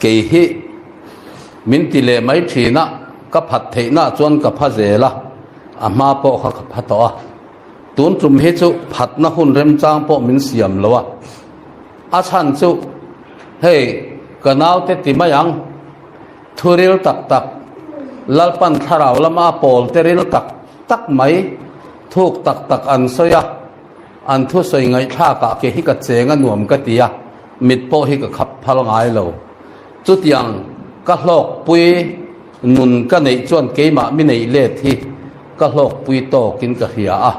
cái hi min ti le mai thina ka phat theina chuan ka pha zela ama po kha phato tun chum hi chu phat na hun rem chang po min siam lowa a chan chu hey kanau te ti mayang thuril tak tak lalpan tharau lama pol teril tak tak mai thuk tak tak an soya an thu soi ngai tha ka ke hi ka chenga nuam ka tia mit po hi ka khap phal ngai lo chu tiang ka hlok pui nun ka nei chuan ke ma mi nei le thi ka hlok pui to kin ka hia a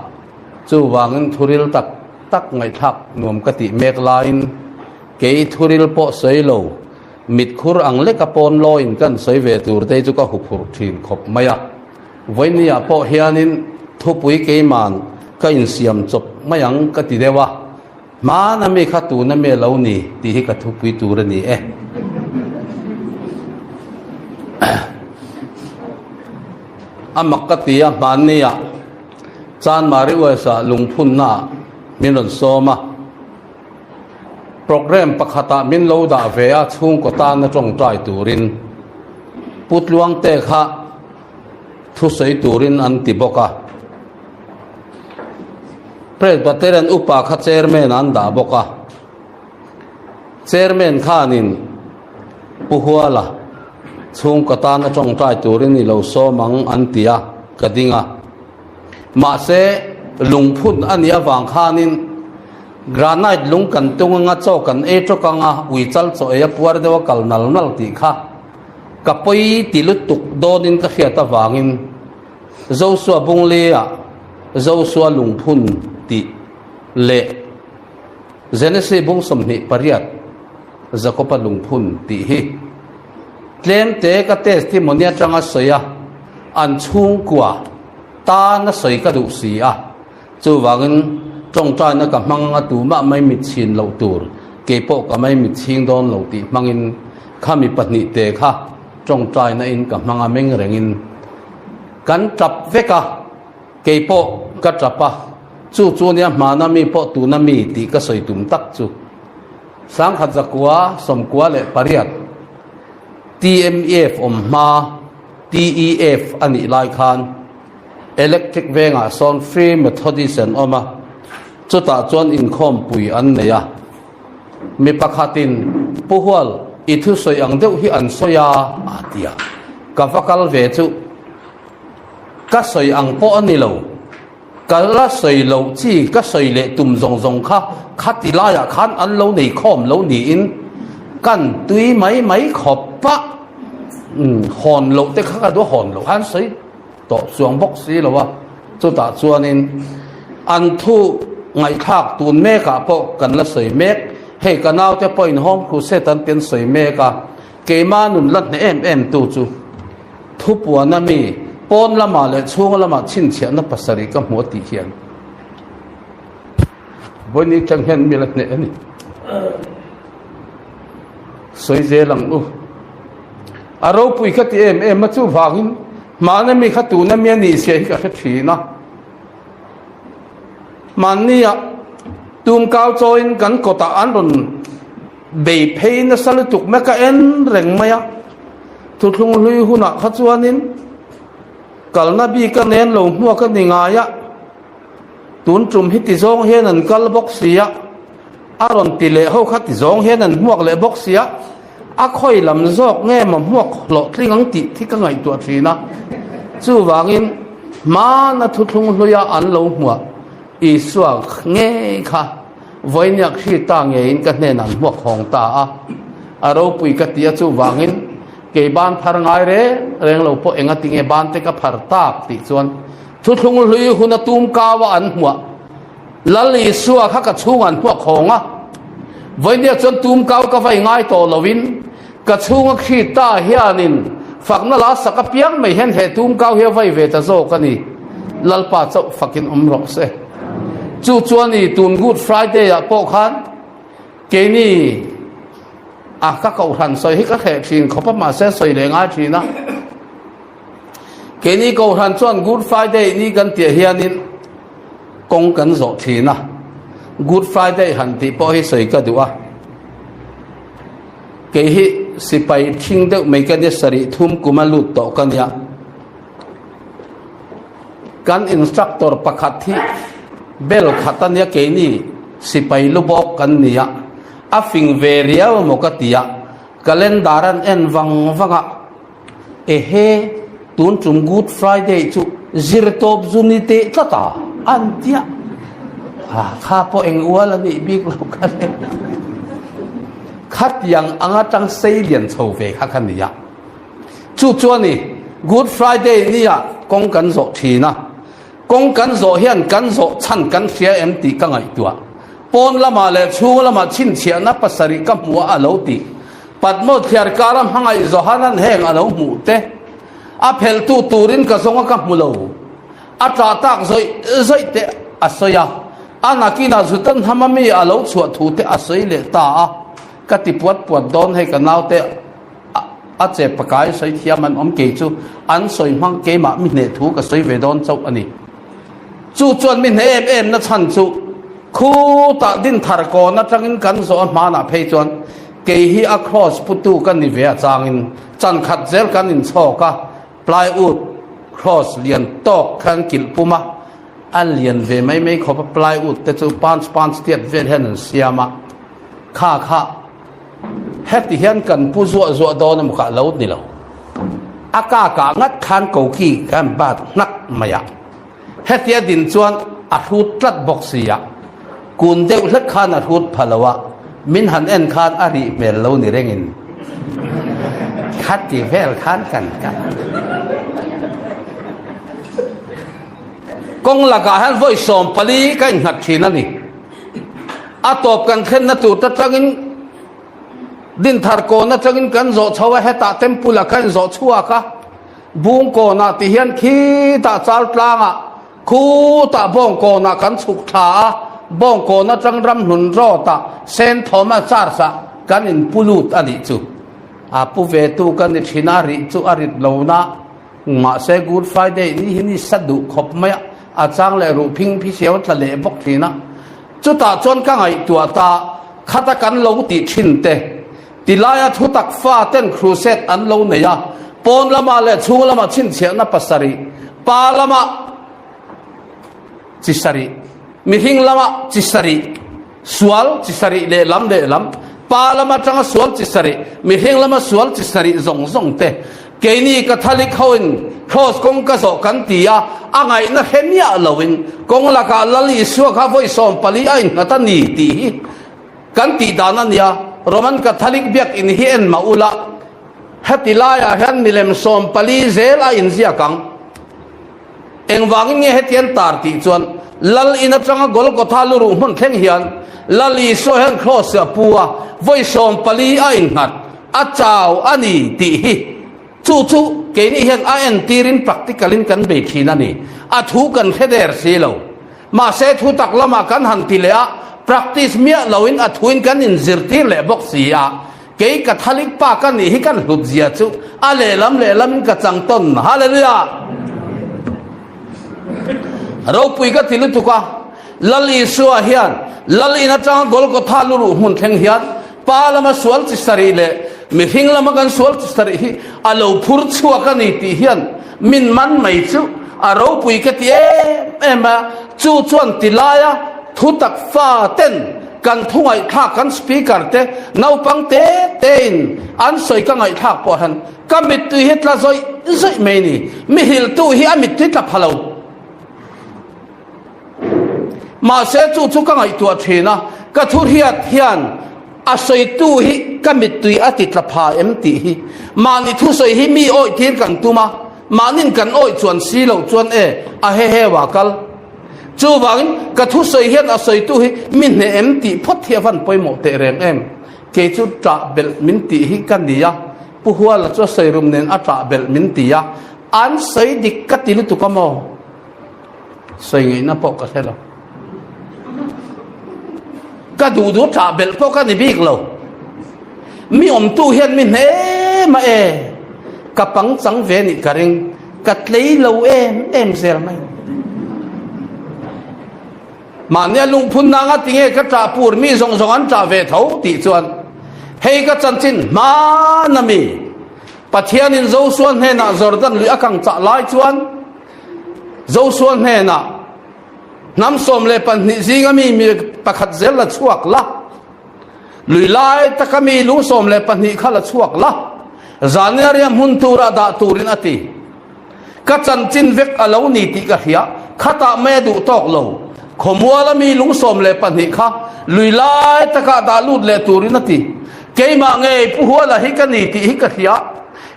chu wangin thuril tak tak ngai thak nuam ka ti mek lain ke thuril po soi lo mit khur ang le ka pon lo in kan soi ve tur te chu ka hu phur thin khop maya voinia po hianin thu pui ke man ka in siam chop mayang ka ti dewa ma na me kha tu na me lo ni ti hi ka thu pui tur ni e amak ka ti ya man ni ya chan mari wa sa lungphun na min ron soma program pakhata min lo da ve a chung ko ta na tong trai turin putluang te kha thu sei turin an ti boka presbyterian upa kha chairman an da boka chairman khanin puhuala chung ko ta na tong trai turin ni lo so mang an tia kadinga ma se lungphun ania wang khanin granite lung kan tunga cho kan e to kanga ui chal cho e puar dewa kal nal nal ti kha kapoi tilut tuk donin ka khiata wangin zo suwa bung le a zo suwa lungphun ti le zenese bung somni pariat zakopa lungphun ti hi claim te ka testimony atanga soya an chung kwa ta na soi ka du si a chu wangin trong trai na ka manga tu ma mai mit chin lo tur ke po ka mai mit ching don lo ti mangin khami patni te kha trong trai na in ka manga meng rengin kan trap veka ke po ka trapa chu chu nia ma na mi po tu na mi ti ka soi tum tak chu sang khat zakwa som kwa le pariat TMF ma TEF ani lai khan electric venga son free methodist and oma chuta chuan in khom pui an neya mi pakhatin puhwal ithu soi ang deuh hi an soya atia ka vakal ve chu ka soi ang po ani lo ka la soi lo chi ka soi le tum zong zong kha khatila ya khan an lo nei khom lo ni in kan tui mai mai khop pa hon lo te kha ka do hon lo han soi to suang bok si lo wa chuta chuan in an thu ngai thak tun me ka po kan la soi mek he kanau te point home khu se tan ten soi me ka ke ma nun lat ne em tu chu thu pu na mi pon la ma le chung la ma chin chha na pasari ka mo ti hian boni chang hen mi lat ne ani soi je lang u aro pui ka ti em ma chu wangin ma na mi kha tu na mi ni se ka thi na mania tum cao join kan kota an ron be phe na sal tuk me ka en reng maya thu thung hlui huna kha chuanin kalna bi ka nen lo hmu ka ninga ya tun chum hi ti zong hen an kal box sia aron ti le ho kha ti zong hen an hmuak le box sia a khoi lam zok nge ma hmuak lo tlingang ti thi ka ngai tu thina chu wangin ma na thu thung hluya an lo hmuwa iswa nge kha voinyak khi ta nge in ka hne nan mo khong ta a aro pui ka tia chu wangin ke ban phar ngai re reng lo po enga tinge ban te ka phar tak ti chuan thu thung hlui huna tum ka wa an hwa lali suwa kha ka chung an hwa khonga voinyak chon tum ka ka vai ngai to lovin ka chunga khi ta hianin fakna la saka piang mai hen he tum ka he vai ve ta zo ka ni lalpa chau fakin umrok se chu chuani tun good friday a po khan ke ni a ka ko han soi hi ka khe thin khopa ma se soi le nga thina ke ni ko han chuan good friday ni kan tia hianin kong kan zo thina good friday han ti po hi soi ka duwa ke hi สิไปทิ้งเด็กไม่กันเนี่ยสริทุ่มกุมาลุดต่อกันเนี่ยการอินสตรัคเตอร์ประคัตที่เบลขัตันเนี่ยเกนี่สิไปลุบอกกันเนี่ยอาฟิงเวรียมกติยะกัเลนดารันเอ็นวังเฮตุนจุมกูดฟรายเดย์จุจิรตบจุนิเตตตาอันเดียข้าพอเองวัวละนี่บิ๊กลูกกันขัดยังอังจังเสียนโซเฟข้ากันเนี่ยจู่จวนนี่กูดฟรายเดย์นี่ยกงกันโซทีนะกงกันโซเฮียนกันโซชันกันเสียเอ็มตีกันไงตัวปนละมาเลยชูละมาชินเชียนับภาษาริกับหัวอารมณ์ตีปัดโมดเทียร์การัมหังไอโซฮานันแหงอารมณ์หมู่เตอาเพลตูรินกระทรวงกับมุลาวอาตราตักซอยเตอาศัยอานักินาสุตันทำมีอารมณ์สวดถูเตอาศัยเลตากติปวดโดนให้กันเอาเตอาเจ็บปากายใส่เทียมันอมเกจูอันสวยมังเกมามิเนถูกับใส่เวดอนเจ้าอันนี้จู่จวนมิเนเอ็มนัชันจูคู่ตัดดินทารกอนัจังอินกันสอนมาหน้าเพจวนเกฮีอัครอสพุตูกันนิเวศจางอินจันขัดเซลกันอินโซกะปลายอุดครอสเลียนตอกขันกิลปุมาอันเลียนเวไม่ขบปลายอุดแต่จูปานสเตียดเวเฮนเสียมาข้าเฮติเห็นกันผู้จัวโดนมุขเลวนี่เราอากาศงัดขันเกาขี้กันบาดนักมายาเฮติดินจวนอัดตรัดบอกเสียกุนเดวเล็กขันอัดพลาวะมินหันเอ็นขันอาริเมลเลวนี่เร่งินขัดที่เวลขันกันกงลักหันไว้สอมปลีกันหัดชีนั่นนี่อาตบกันเข็นนัตุตะจังินดินทารโกนัจังินกันโจชาวเฮตาเต็มปุละกันโจชัวกะบุงโกนาติเฮียนขีตาจัลตลางะคูตาบงโกนากันสุขท้าบงโกนาจังรำหนุนรอตาเซนทอมาจาร์สะกันอินปุลุตอดิจูอาปุเวตุกันอิชินาริจูอาริดโลนามาเซกูดไฟเดย์นี่หินี่สัดดุขบไม่อาจารย์เลรูพิงพิเศษทะเลบกทีนะจุดตาจนกังไอตัวตาขัดกันโลติชินเตติลายทุตักฟ้าเต้นครูเซตอันโลเนียปนละมาเลชูละมาชินเชียนับปัสรีปาละมาจิสรีมิหิงละมาจิสรีสวลจิสรีเลลัมปาละมาจังสวลจิสรีมิหิงละมาสวลจิสรีซงเตเกนี่กัทลิกเขาอินครอสกงกษกันตียอ่างไงนักเฮมียลวินกงละกาลลิสัวข้าไว้สอมปลีไอ้นัตันนีตีกันตีดานันยาโรมันกัทลิกเบียกอินเฮียนมาอุลาฮัติลายาฮันมิเลมสอมปลีเซลอินเสียกังเอ็งวางเงี้ยฮัติยันตาร์ติจวนลัลอินับจังกอลกทาลูรุมันเทงเฮียนลัลลิสัวฮันครอสปัวไว้สอมปลีไอ้นัดอาเจ้าอันนี้ตีจู่เกนี่เห็นอันตีริน practicalin กันเบทีนั่นนี่อาทูกันแค่เดร์ซีเรามาเสทุตักละมากันหันติเลยอะ practice เมียเราอินอาทูอินกันอินซิร์ตีเลยบอกเสียเกยกัทลิกปากันนี่กันหลุดเสียจู่อะเลลัมกัจังต้นฮาเลลูยาเราปุยกันที่ลุตุกะลัลีสัวเฮียนลัลีนัจังกอลกทาลูรุมุนเทงเฮียนปาละมาสวลจิสรีเลมิหิงละมากันสวลจิสรีอาลูพูดชัวกันนี่ที่เฮียนมินมันไม่จู่เราปุยกันที่มาจู่จวนติลายะทุตักฟ้าเต้นกันทุ่งไอ้ท่ากันสปีกเกอร์เตนาวปังเต้นอันสวยกันไอ้ท่าปอหันก็มิตุฮิตละซอยไม่นี่มิฮิลตุฮิอามิตุฮิตละพะเลามาเสจู่กันไอ้ตัวเทนะก็ทุเรียนเฮียนอาศัยตู้ฮิก็มิตุยอาทิตย์ละพาเอ็มตีฮิมานี่ทุสอยฮิมีโอยทีกันตุมานินกันโอยจวนซีโลจวนอาเฮว่ากันจู่บางก็ทุสอยเฮียนอาศัยตู้ฮิมินเอ็มตีพอดเทียฟันไปหมดเตเรงเกจุดจ่าเบลมินตีฮิกันดียะผู้หัวละจะใส่รุมเน้นอาจ่าเบลมินตียะอันใส่ดิกัดติลุตุกามอใส่ไงนะปอกกันเท่าก็ดูจ่าเบลพวกกันนี่บิ๊กเรามีอมตู้เฮียนมินมากับปังสังเวนิกระเริงกัดเลยเราเสียไหมมาเนี่ยลุงพุนนางติงก็จ่าปูร์มีส่งอันจ่าเวทเอาติจวน hei ka chan chin ma na mi pathian in zo suan he na Jordan lui akang cha lai chuan zo suan he na nam som le pan ni zinga mi pakhat zel la chuak la lui lai takami lu som le pan ni khala chuak la zanariam hun tura da turin ati ka chan chin vek alo ni ti ka hia khata me du tok lo khomwala mi lung som le pan ni kha lui lai taka da lut le turin ati keima nge puhwala hi ka ni ti hi ka hia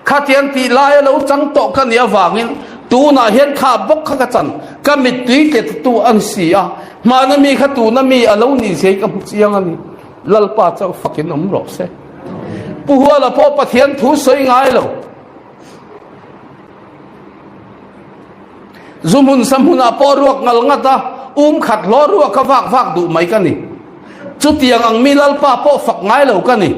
khatian ti lai lo chang to ka ni awangin tu na hian kha bok kha ka chan ka mit tui ke tu an sia ma na mi kha tu na mi alo ni se ka chiang ani lalpa chau fakin ro se puhwala po pathian thu soi ngai lo zumun samhuna po ruak ngal ngata khat lo ruak ka vak du mai ka ni chu tiang ang mi lalpa po fak ngai lo ka ni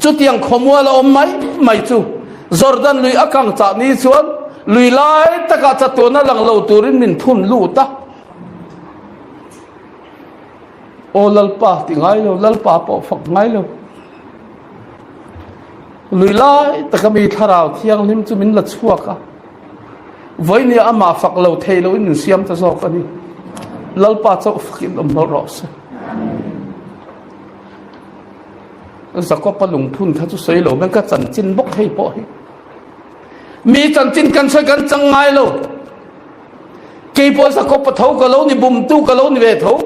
chu tiang khomwala om mai chu Jordan lui akang cha ni chuan lui lai taka cha to na lang lo turin min thun lu ta o lalpa ti ngai lo lalpa po fak ngai lo lui lai taka mi tharau thiang lim chu min la chuaka voi ni ama fak lo thei lo in siam ta zo ka ni lalpa cha fakin am ro se zakwa palung phun tha chu sei lo men ka chan chin bok hei po hi mi chan chin kan sai kan chang ngai lo ke po zakwa pa thau ka lo ni bum tu ka lo ni ve tho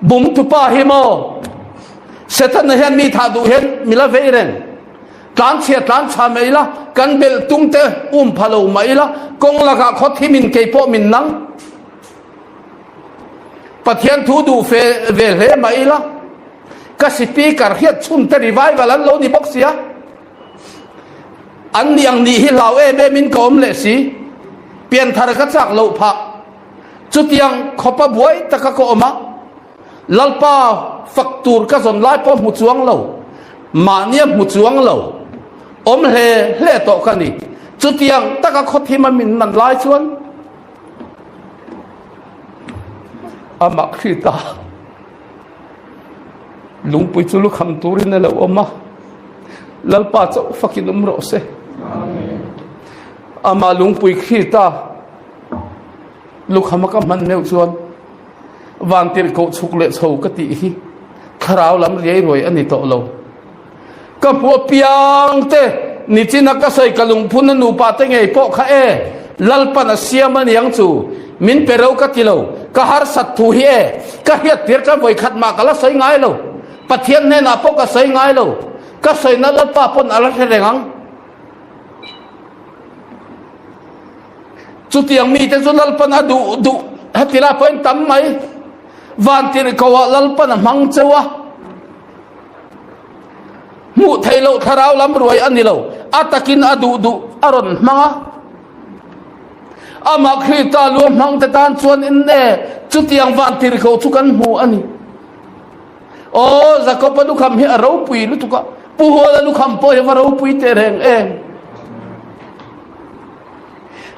bum tu pa hi mo setan hen mi tha du hen mi la ve ren tlan cha mai la kan bel tung te phalo mai la kong la ka khot hi min ke po min nang pathian thu du fe ve he mai la ka speaker hiat chun te revival an lo ni box ya an niang ni hi lau e be min kom le si pian thar ka chak lo pha chutiang khopa buai taka ko oma lalpa faktur ka zon lai po mu chuang lo ma nia mu chuang lo om hle to ka ni chutiang taka khothi ma min man lai chuan ama khita lungpui chu lu kham turin la oma lalpa chau fakin ro se ama lungpui khita lu kham ka man neu chuan van tir ko chuk le chho ka ti hi kharau lam riai roi ani to lo ka pu piang te ni china ka sai ka lungphun nu pa te ngei po kha e lalpa na siama niang chu min perau ka tilo ka har sat thu hi e ka hiat tir cha voi khat ma kala sai ngai lo pathian ne na po ka sai ngai lo ka sai na lalpa pon ala rengang chu tiang mi te chu lalpa na du hatila point tam mai van tir ko lalpa na mang chewa mu thailo tharau lam ruai ani lo atakin du aron manga ama khita lu mang te tan chuan in ne chu tiang van tir ko chu kan mu ani o zakopa lu kham hi aro pui lu tuka puhola lu kham po hi aro pui te reng eng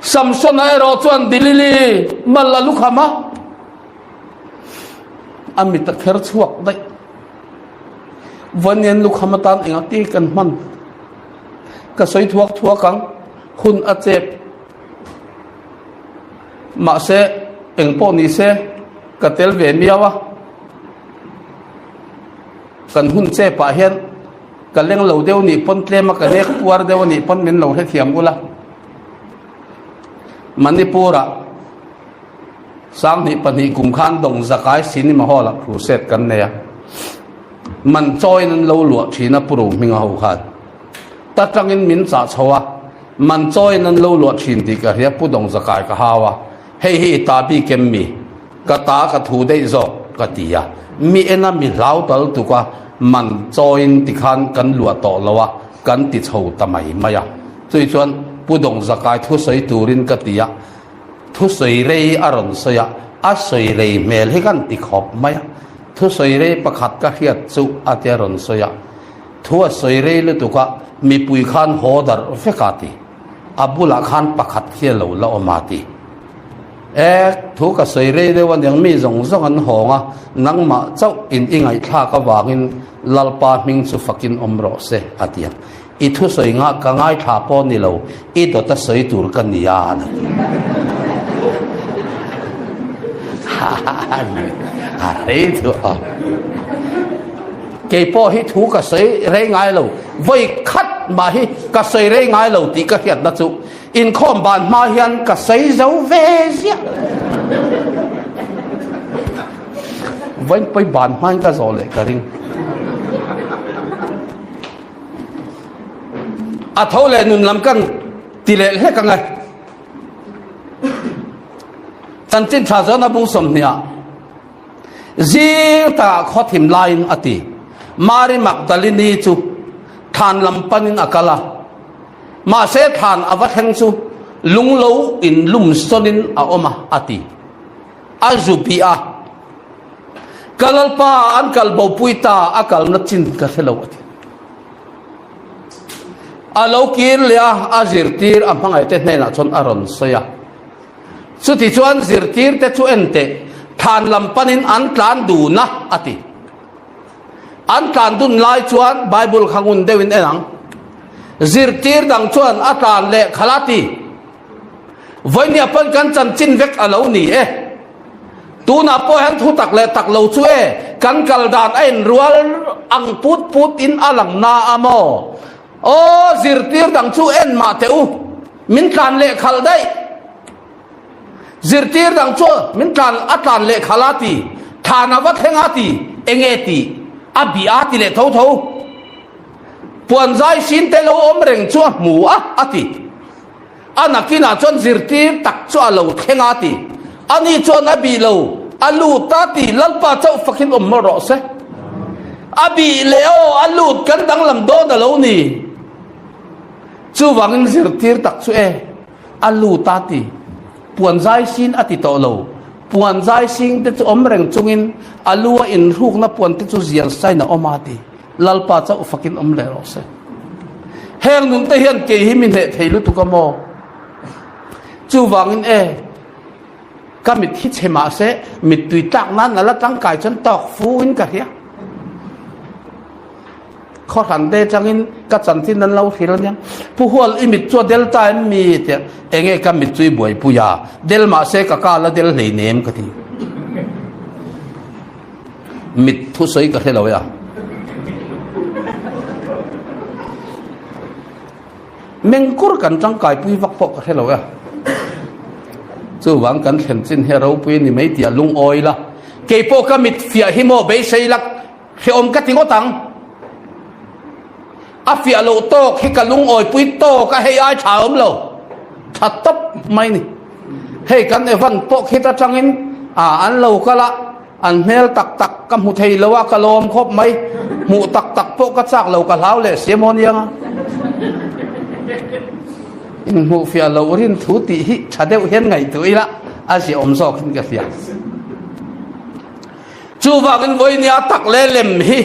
samson ai ro chuan dilili malla lu khama amit ta kher chuak dai vanyen lu khama tan engati kan man ka soi thuak kang hun a chep ma se engpo ni se ka tel ve miawa kan hun che pa hian ka leng lo deu ni pon tlema ka nek war deu ni pon min lo he thiam ula manipura sang ni pani kum khan dong zakai sin ma hola khu set kan ne ya man choi nan lo lu thina puru minga ho khan ta tangin min cha chowa man choi nan lo lu thin ti ka ria pu dong zakai ka hawa hei ta bi kem mi ka ta ka thu dei zo ka tia mi ena mi lau tal tu ka man join ti khan kan lua to lawa kan ti chho tamai maya chui chuan pudong zakai thu sei turin ka tia thu sei rei aron soya a sei rei mel he kan ti khop maya thu sei rei pakhat ka hiat chu atiaron soya thu a sei rei le tu ka mi pui khan hodar fekati abula khan pakhat hielo la omati thu ka sei re de wan yang mi zong zong an honga nangma chau in ingai tha ka wangin lalpa ming chu fakin omro se atia I thu sei nga ka ngai tha po ni lo I do ta sei tur kan nia na ha re tu ke po hi thu ka sei re ngai lo voi khat ma hi ka sei re ngai lo ti ka hiat na chu in khom ban ma hian ka sei zo ve zia vẫn phải bàn hoang ka zo le ka ring a thau le nun lam kan ti le he ka ngai tan tin tha zo na bu som nia zir ta khothim line ati mari magdalini chu than lam panin akala ma se than awat heng chu lunglo in lum sonin a oma ati azupia kalalpa an kalbo puita akal na chin ka thelo ati alokir lia azirtir amhangai te hna chon aron soya chuti chuan zirtir te chu ente than lampanin an tlan du na ati an tlan dun lai chuan bible khangun dewin enang zirtir dang chuan atan le khalati voinia pan kan chan chin vek alo ni tu na po han thu tak le tak lo chu kan kal dan ain rual ang put in alang na amo o zirtir dang chu en ma teu min tlan le khal dai zirtir dang chu min tlan atan le khalati thana wa thengati engeti abi ati le tho tho puan zai sin te lo om reng chu mu a ati anakina chon zirtir tak chu alo thengati ani chon abi lo alu tati lalpa chau fakin om ro se abi leo alu kan dang lam do na lo ni chu wangin zirtir tak chu alu tati puan zai sin ati to lo puan zai sing te chu om reng chungin alu in ruk na puan te chu zian sai na omati lalpa chau fakin om le ro se heng nun te hian ke hi min he theilu tu ka mo chu wangin ka mit hi chema se mit tui tak nan ala tang kai chon tok fu in ka hia kho han de changin ka chan tin nan lo khil nya pu hol i mit chu del ta mi te enge ka mit chui boi pu ya del ma se ka ka la del nei nem ka ti mit thu soi ka helo ya mengkur kan tang kai pui vak po ka helo ya chu wang kan khen chin hero pui ni mai tia lung oi la ke po ka mit fia hi mo be sei lak he om ka tingo tang a fia lo to khi ka lung oi pui to ka hei ai tha om lo tha top mai ni hei kan evan po khi ta changin an lo ka la an mel tak tak kam hu thei lo wa ka lom khop mai mu tak tak po ka chak lo ka hlaw le semonia in mu fia lo rin thu ti hi chadeu hen ngai tuila asi om so khin ka fia chu wangin voinia tak le lem hi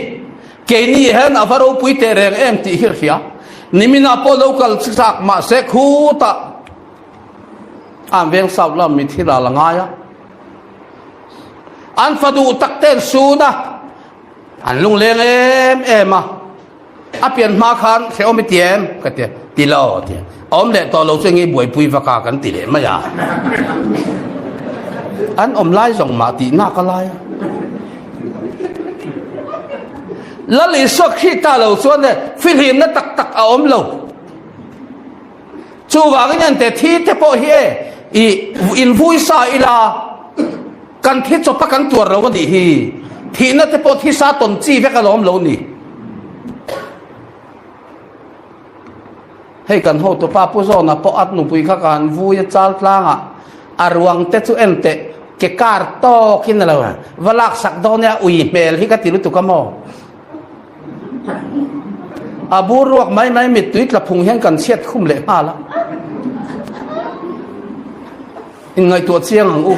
ke ni hen avaro pui te reng em ti hir khia nimina po local sak ma se khu ta am veng saw lam mi thila langaya an fadu tak ten suna an lung leng em apian ma khan se om tiem ka te ti lo ti om le to lo se ngi boi pui va ka kan ti le ma ya an om lai zong ma ti na ka lai lali sok khi ta lo suan ne fil him na tak tak a om lo chu wa ngan te thi te po hi i in vui sa ila kan thi cho pa kan tur lo ni hi thi na te po thi sa ton chi ve ka lom lo ni hei kan ho to pa pu zo na po at nu pui kha kan vui chal tlanga arwang te chu ente ke kar to kin la walak sak do ne ui mel hi ka tilu tu ka mo aburuak mai mit tuit la phung hian kan siat khum le ma la in ngai to chiang ang u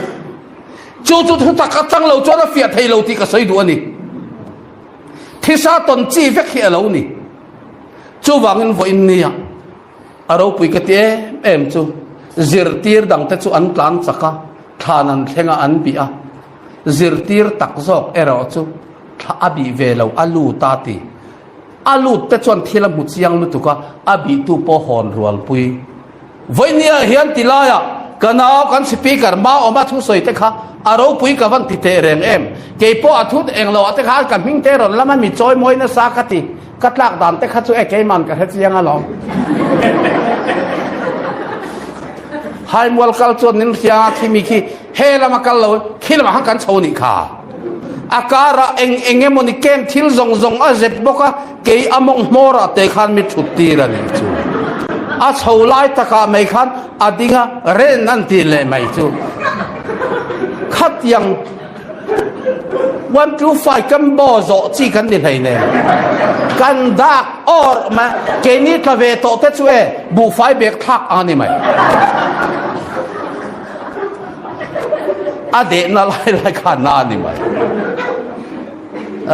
chu thu tak ka tang lo cho na fia thei lo ti ka sei du ani thi sa ton chi vek hi lo ni chu wangin vo in nia aro pui ka te em chu zirtir dang te chu an tlan chaka thà năn thenga an bị zirtir tak zok ero chu tha abi velo alu ta ti alu te chon thilam mu chiang lu tuka abi tu po hon rual pui voinia hian tilaya kanao kan speaker ma oma thu soi te kha aro pui ka van ti te reng em ke po athut englo te kha kan ming te ron lama mi choi moi na sa ka ti katlak dan te kha chu e ke man ka he chiang along hai mual kal chon nin sia khi mi khi he lama kal lo khil ma han kan chho ni kha akara engemoni kem thil zong zong a zet boka ke among mora te khan mi thutti ra ni chu a cholai taka mai khan adinga ren nan ti le mai chu khat yang 125 kan bo zo chi kan ni thei ne kan dak or ma ke ni tla ve to te chu e bu fai bek thak ani mai ade na lai lai khan na ni mai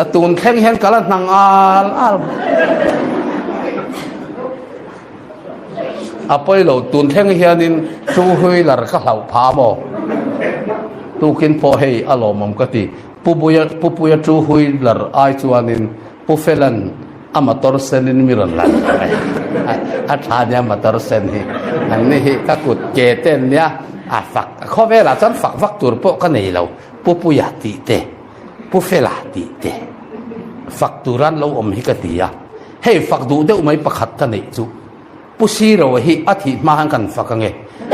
tun khen hen kala nang al apoi lo tun khen hianin chu hui lar ka hlau pha mo tu kin po hei alo mom ka ti pupuya chu hui lar ai chuanin pu felan amator senin miran lan a tha nya amator sen hi an ni hi ka kut ke ten nya a fak kho ve la chan fak vak tur po ka nei lo pupuya ti te pu fela ti te fakturan lo om hi ka ti ya hei fakdu de umai pakhat ka nei chu pu si ro hi athi ma han kan fakange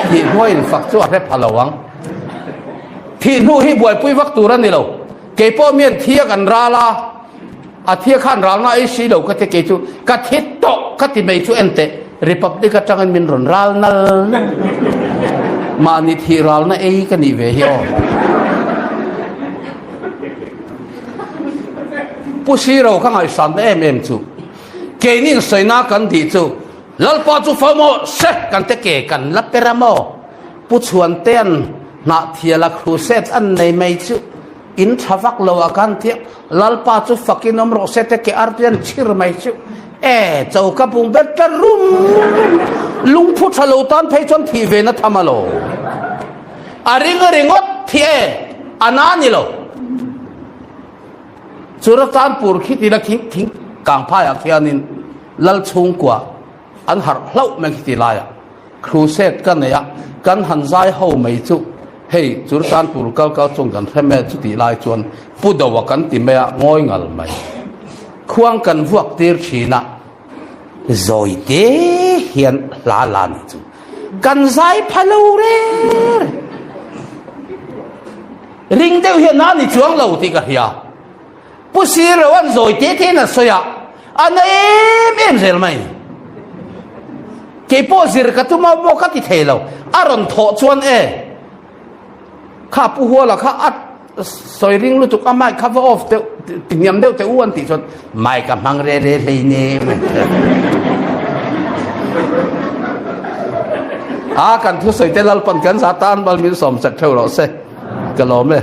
hi hoin fak chu a re phalawang thi nu hi buai pui fakturan ni lo ke po mien thia kan ra la a thia khan ra na ai si lo ka te ke chu ka thit to ka ti mei chu ente republic ka changan min ron ral nal ma ni thi ral na ei ka ni ve hi o pu si ro khang ai san em chu ke ning soi na kan di chu lal pa chu fa mo se kan te ke kan la pera mo pu chuan ten na thiala khu set an nei mai chu in thawak lo akan thi lal pa chu fakin om ro se te ke arpian chir mai chu e chau ka pung bet ta rum lung phu thalo tan phei chon thi ve na thamalo aringot thi e anani lo Suratan pur khiti la khing kang pha ya khianin lal chung kwa an har hlau me khiti la ya cruset kan ya kan han zai ho mai chu hei suratan pur kal chung kan theme chu ti lai chuan pu do wa kan ti me ngoi ngal mai khuang kan vuak tir thina zoi te hian la la ni chu kan zai phalo re ring deu hian na ni chuang lo ti ka hiya pu si ro an zoi te te na soya an em zel mai ke po zir ka tu ma mo ka ti thelo aron tho chuan e kha pu ho la kha at soi ring lu tuk amai cover off te niam deu te uan ti chon mai ka mang re le ne a kan thu soi te lal pan kan satan bal min som sak theu ro se ka lo me